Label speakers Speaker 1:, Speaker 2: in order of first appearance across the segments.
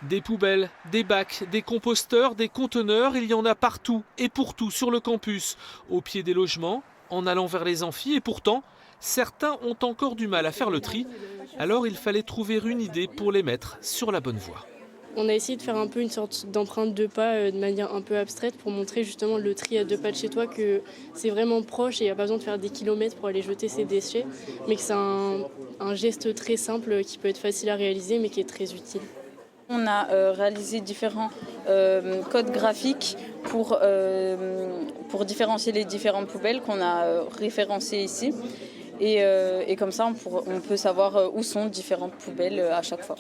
Speaker 1: Des poubelles, des bacs, des composteurs, des conteneurs, il y en a partout et pour tout sur le campus, au pied des logements, en allant vers les amphis et pourtant, certains ont encore du mal à faire le tri. Alors il fallait trouver une idée pour les mettre sur la bonne voie.
Speaker 2: On a essayé de faire un peu une sorte d'empreinte de pas de manière un peu abstraite pour montrer justement le tri à 2 pas de chez toi, que c'est vraiment proche et il n'y a pas besoin de faire des kilomètres pour aller jeter ses déchets, mais que c'est un geste très simple qui peut être facile à réaliser mais qui est très utile.
Speaker 3: On a réalisé différents codes graphiques pour différencier les différentes poubelles qu'on a référencées ici. Et comme ça, on peut savoir où sont différentes poubelles à chaque fois.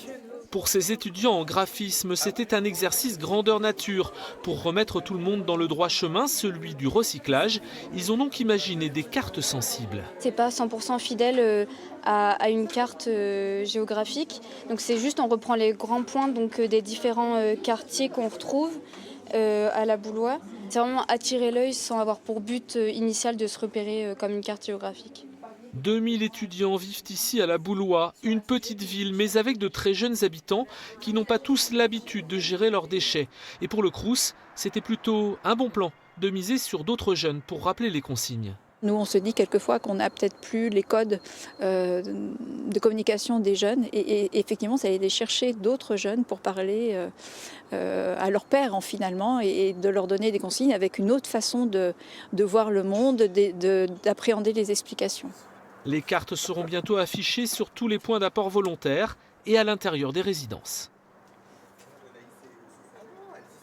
Speaker 1: Pour ces étudiants en graphisme, c'était un exercice grandeur nature. Pour remettre tout le monde dans le droit chemin, celui du recyclage, ils ont donc imaginé des cartes sensibles.
Speaker 4: C'est pas 100% fidèle à une carte géographique. Donc c'est juste on reprend les grands points donc, des différents quartiers qu'on retrouve à la Boulois. C'est vraiment attirer l'œil sans avoir pour but initial de se repérer comme une carte géographique.
Speaker 1: 2000 étudiants vivent ici à la Boulois, une petite ville, mais avec de très jeunes habitants qui n'ont pas tous l'habitude de gérer leurs déchets. Et pour le Crous, c'était plutôt un bon plan de miser sur d'autres jeunes pour rappeler les consignes.
Speaker 5: Nous, on se dit quelquefois qu'on n'a peut-être plus les codes de communication des jeunes et effectivement, c'est aller chercher d'autres jeunes pour parler à leurs pairs finalement et de leur donner des consignes avec une autre façon de voir le monde, d'appréhender les explications.
Speaker 1: Les cartes seront bientôt affichées sur tous les points d'apport volontaires et à l'intérieur des résidences.